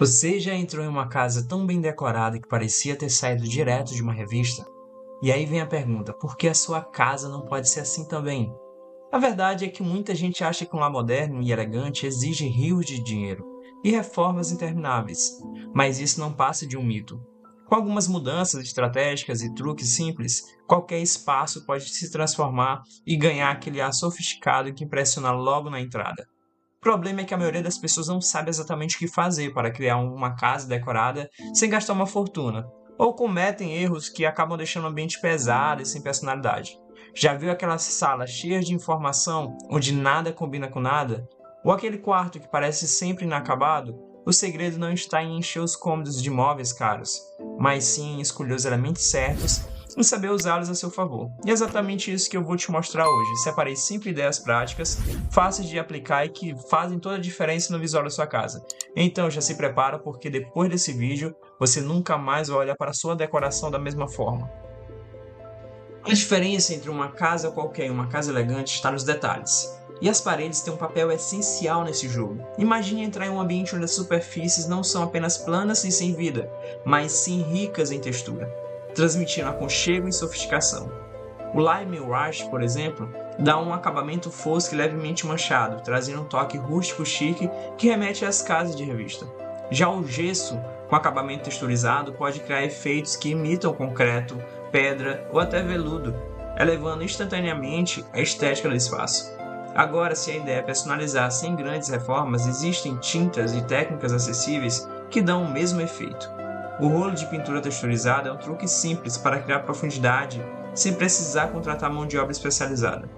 Você já entrou em uma casa tão bem decorada que parecia ter saído direto de uma revista? E aí vem a pergunta: por que a sua casa não pode ser assim também? A verdade é que muita gente acha que um lar moderno e elegante exige rios de dinheiro e reformas intermináveis, mas isso não passa de um mito. Com algumas mudanças estratégicas e truques simples, qualquer espaço pode se transformar e ganhar aquele ar sofisticado que impressiona logo na entrada. O problema é que a maioria das pessoas não sabe exatamente o que fazer para criar uma casa decorada sem gastar uma fortuna, ou cometem erros que acabam deixando o ambiente pesado e sem personalidade. Já viu aquelas salas cheias de informação onde nada combina com nada? Ou aquele quarto que parece sempre inacabado? O segredo não está em encher os cômodos de móveis caros, mas sim em escolher os elementos certos e saber usá-los a seu favor. E é exatamente isso que eu vou te mostrar hoje. Separei 5 ideias práticas, fáceis de aplicar e que fazem toda a diferença no visual da sua casa. Então já se prepara, porque depois desse vídeo você nunca mais vai olhar para a sua decoração da mesma forma. A diferença entre uma casa qualquer e uma casa elegante está nos detalhes. E as paredes têm um papel essencial nesse jogo. Imagine entrar em um ambiente onde as superfícies não são apenas planas e sem vida, mas sim ricas em textura, transmitindo aconchego e sofisticação. O Lime Wash, por exemplo, dá um acabamento fosco e levemente manchado, trazendo um toque rústico chique que remete às casas de revista. Já o gesso, com acabamento texturizado, pode criar efeitos que imitam concreto, pedra ou até veludo, elevando instantaneamente a estética do espaço. Agora, se a ideia é personalizar sem grandes reformas, existem tintas e técnicas acessíveis que dão o mesmo efeito. O rolo de pintura texturizada é um truque simples para criar profundidade sem precisar contratar mão de obra especializada.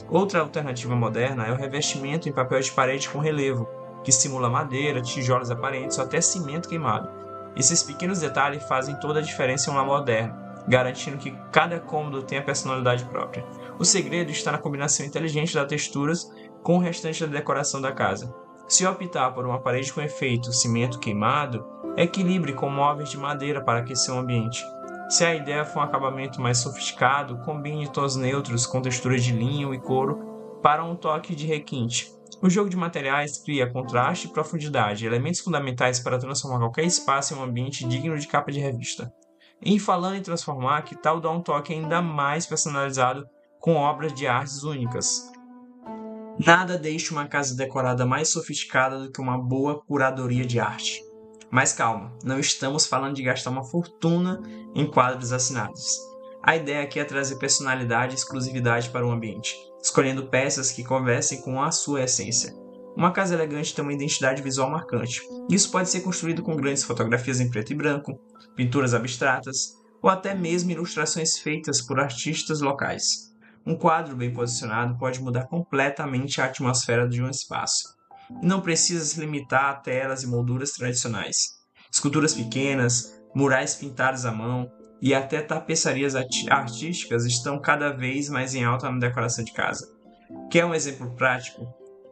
Outra alternativa moderna é o revestimento em papel de parede com relevo, que simula madeira, tijolos aparentes ou até cimento queimado. Esses pequenos detalhes fazem toda a diferença em um lar moderno, garantindo que cada cômodo tenha personalidade própria. O segredo está na combinação inteligente das texturas com o restante da decoração da casa. Se optar por uma parede com efeito cimento queimado, equilibre com móveis de madeira para aquecer o ambiente. Se a ideia for um acabamento mais sofisticado, combine tons neutros com texturas de linho e couro para um toque de requinte. O jogo de materiais cria contraste e profundidade, elementos fundamentais para transformar qualquer espaço em um ambiente digno de capa de revista. E falando em transformar, que tal dar um toque ainda mais personalizado com obras de artes únicas? Nada deixa uma casa decorada mais sofisticada do que uma boa curadoria de arte. Mas calma, não estamos falando de gastar uma fortuna em quadros assinados. A ideia aqui é trazer personalidade e exclusividade para o ambiente, escolhendo peças que conversem com a sua essência. Uma casa elegante tem uma identidade visual marcante. Isso pode ser construído com grandes fotografias em preto e branco, pinturas abstratas ou até mesmo ilustrações feitas por artistas locais. Um quadro bem posicionado pode mudar completamente a atmosfera de um espaço. E não precisa se limitar a telas e molduras tradicionais. Esculturas pequenas, murais pintados à mão e até tapeçarias artísticas estão cada vez mais em alta na decoração de casa. Quer um exemplo prático?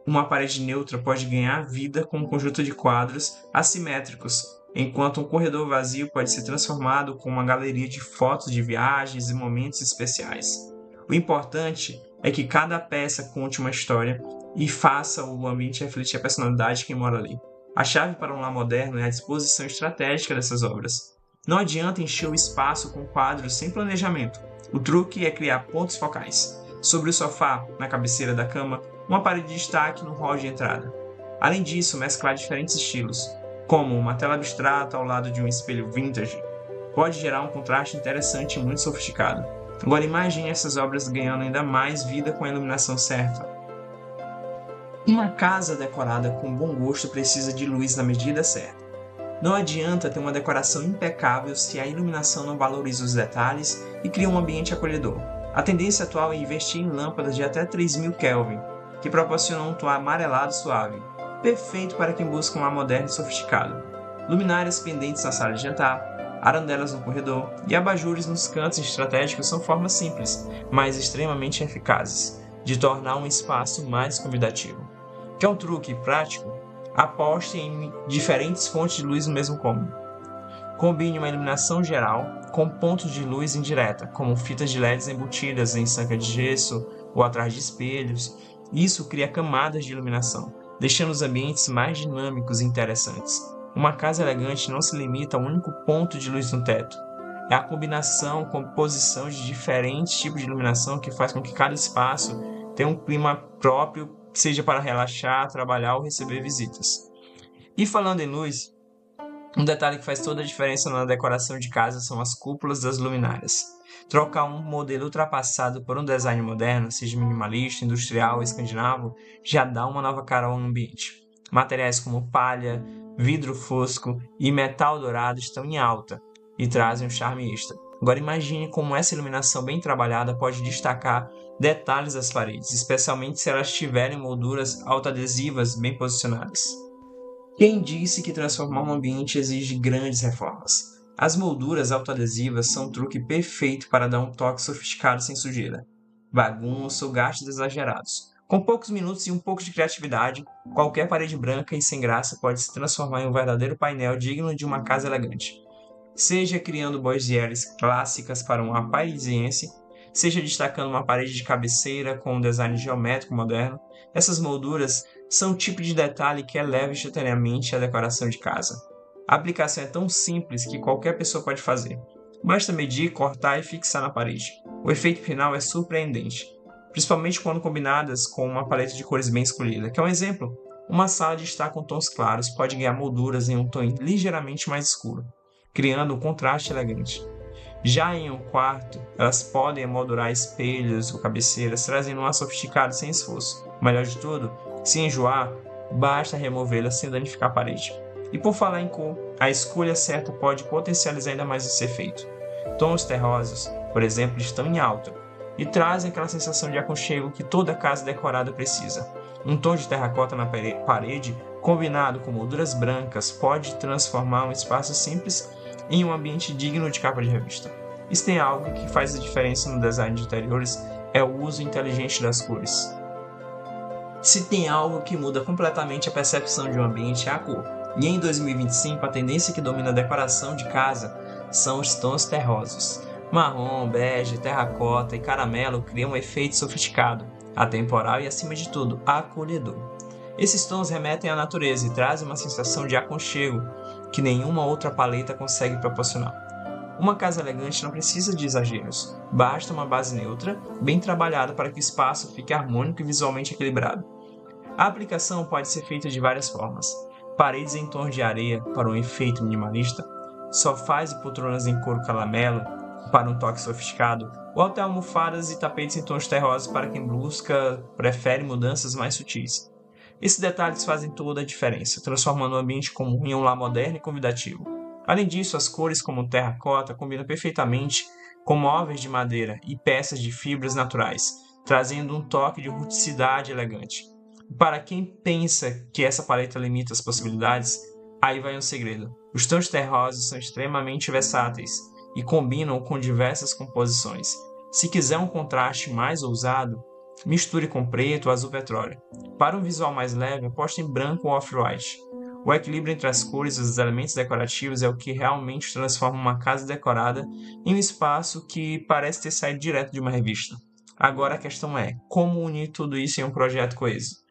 Uma parede neutra pode ganhar vida com um conjunto de quadros assimétricos, enquanto um corredor vazio pode ser transformado com uma galeria de fotos de viagens e momentos especiais. O importante é que cada peça conte uma história e faça o ambiente refletir a personalidade de quem mora ali. A chave para um lar moderno é a disposição estratégica dessas obras. Não adianta encher o espaço com quadros sem planejamento. O truque é criar pontos focais. Sobre o sofá, na cabeceira da cama, uma parede de destaque no hall de entrada. Além disso, mesclar diferentes estilos, como uma tela abstrata ao lado de um espelho vintage, pode gerar um contraste interessante e muito sofisticado. Agora imagine essas obras ganhando ainda mais vida com a iluminação certa. Uma casa decorada com bom gosto precisa de luz na medida certa. Não adianta ter uma decoração impecável se a iluminação não valoriza os detalhes e cria um ambiente acolhedor. A tendência atual é investir em lâmpadas de até 3000 Kelvin, que proporcionam um tom amarelado suave, perfeito para quem busca um lar moderno e sofisticado. Luminárias pendentes na sala de jantar, arandelas no corredor e abajures nos cantos estratégicos são formas simples, mas extremamente eficazes, de tornar um espaço mais convidativo. Quer um truque prático? Aposte em diferentes fontes de luz no mesmo cômodo. Combine uma iluminação geral com pontos de luz indireta, como fitas de LEDs embutidas em sanca de gesso ou atrás de espelhos. Isso cria camadas de iluminação, deixando os ambientes mais dinâmicos e interessantes. Uma casa elegante não se limita a um único ponto de luz no teto. É a composição de diferentes tipos de iluminação que faz com que cada espaço tenha um clima próprio, seja para relaxar, trabalhar ou receber visitas. E falando em luz, um detalhe que faz toda a diferença na decoração de casa são as cúpulas das luminárias. Trocar um modelo ultrapassado por um design moderno, seja minimalista, industrial ou escandinavo, já dá uma nova cara ao ambiente. Materiais como palha, vidro fosco e metal dourado estão em alta e trazem um charme extra. Agora imagine como essa iluminação bem trabalhada pode destacar detalhes das paredes, especialmente se elas tiverem molduras autoadesivas bem posicionadas. Quem disse que transformar um ambiente exige grandes reformas? As molduras autoadesivas são um truque perfeito para dar um toque sofisticado sem sujeira, bagunça ou gastos exagerados. Com poucos minutos e um pouco de criatividade, qualquer parede branca e sem graça pode se transformar em um verdadeiro painel digno de uma casa elegante. Seja criando boiseries clássicas para uma parisiense, seja destacando uma parede de cabeceira com um design geométrico moderno, essas molduras são um tipo de detalhe que eleva instantaneamente a decoração de casa. A aplicação é tão simples que qualquer pessoa pode fazer. Basta medir, cortar e fixar na parede. O efeito final é surpreendente, principalmente quando combinadas com uma paleta de cores bem escolhida. Quer um exemplo? Uma sala de estar com tons claros pode ganhar molduras em um tom ligeiramente mais escuro, criando um contraste elegante. Já em um quarto, elas podem emoldurar espelhos ou cabeceiras, trazendo um ar sofisticado sem esforço. O melhor de tudo, se enjoar, basta removê-las sem danificar a parede. E por falar em cor, a escolha certa pode potencializar ainda mais esse efeito. Tons terrosos, por exemplo, estão em alta e trazem aquela sensação de aconchego que toda casa decorada precisa. Um tom de terracota na parede, combinado com molduras brancas, pode transformar um espaço simples em um ambiente digno de capa de revista. E se tem algo que faz a diferença no design de interiores, é o uso inteligente das cores. Se tem algo que muda completamente a percepção de um ambiente, é a cor. E em 2025, a tendência que domina a decoração de casa são os tons terrosos. Marrom, bege, terracota e caramelo criam um efeito sofisticado, atemporal e, acima de tudo, acolhedor. Esses tons remetem à natureza e trazem uma sensação de aconchego que nenhuma outra paleta consegue proporcionar. Uma casa elegante não precisa de exageros, basta uma base neutra, bem trabalhada para que o espaço fique harmônico e visualmente equilibrado. A aplicação pode ser feita de várias formas. Paredes em tons de areia para um efeito minimalista, sofás e poltronas em couro caramelo para um toque sofisticado, ou até almofadas e tapetes em tons terrosos para quem prefere mudanças mais sutis. Esses detalhes fazem toda a diferença, transformando o ambiente comum em um lar moderno e convidativo. Além disso, as cores como terracota combinam perfeitamente com móveis de madeira e peças de fibras naturais, trazendo um toque de rusticidade elegante. Para quem pensa que essa paleta limita as possibilidades, aí vai um segredo. Os tons terrosos são extremamente versáteis e combinam com diversas composições. Se quiser um contraste mais ousado, misture com preto ou azul petróleo. Para um visual mais leve, aposte em branco ou off-white. O equilíbrio entre as cores e os elementos decorativos é o que realmente transforma uma casa decorada em um espaço que parece ter saído direto de uma revista. Agora a questão é, como unir tudo isso em um projeto coeso?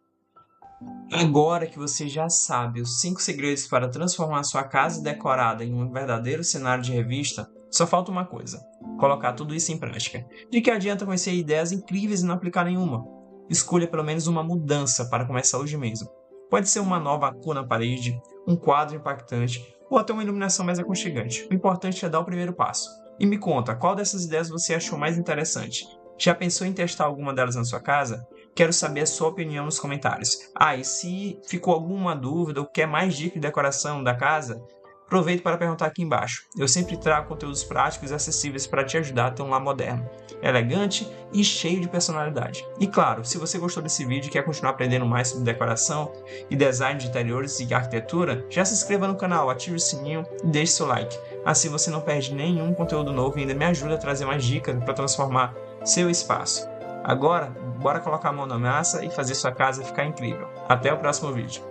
Agora que você já sabe os 5 segredos para transformar sua casa decorada em um verdadeiro cenário de revista, só falta uma coisa: colocar tudo isso em prática. De que adianta conhecer ideias incríveis e não aplicar nenhuma? Escolha pelo menos uma mudança para começar hoje mesmo. Pode ser uma nova cor na parede, um quadro impactante ou até uma iluminação mais aconchegante. O importante é dar o primeiro passo. E me conta, qual dessas ideias você achou mais interessante? Já pensou em testar alguma delas na sua casa? Quero saber a sua opinião nos comentários. E se ficou alguma dúvida ou quer mais dicas de decoração da casa, aproveite para perguntar aqui embaixo. Eu sempre trago conteúdos práticos e acessíveis para te ajudar a ter um lar moderno, elegante e cheio de personalidade. E claro, se você gostou desse vídeo e quer continuar aprendendo mais sobre decoração e design de interiores e arquitetura, já se inscreva no canal, ative o sininho e deixe seu like. Assim você não perde nenhum conteúdo novo e ainda me ajuda a trazer mais dicas para transformar seu espaço. Agora, bora colocar a mão na massa e fazer sua casa ficar incrível. Até o próximo vídeo.